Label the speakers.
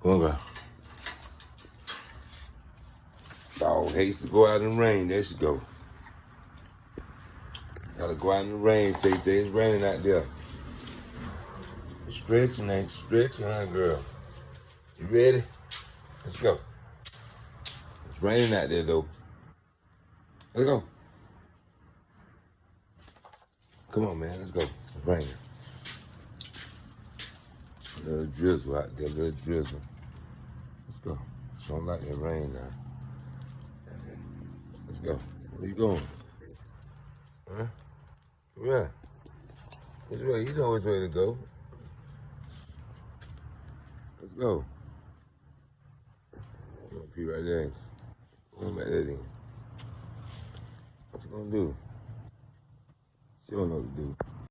Speaker 1: Come on, girl. Dog hates to go out in the rain. There she go. Gotta go out in the rain, say it's raining out there. You stretching, ain't you? Stretching, huh, girl? You ready? Let's go. It's raining out there, though. Let's go. Come on, man. Let's go. It's raining. A little drizzle out there, a little drizzle. Let's go. It's don't like that rain now. Let's go. Where you going? Huh? Yeah. Which way? You know which way to go. Let's go. You gonna pee right there, ain't you? Come back there then. What you gonna do? She don't know what to do.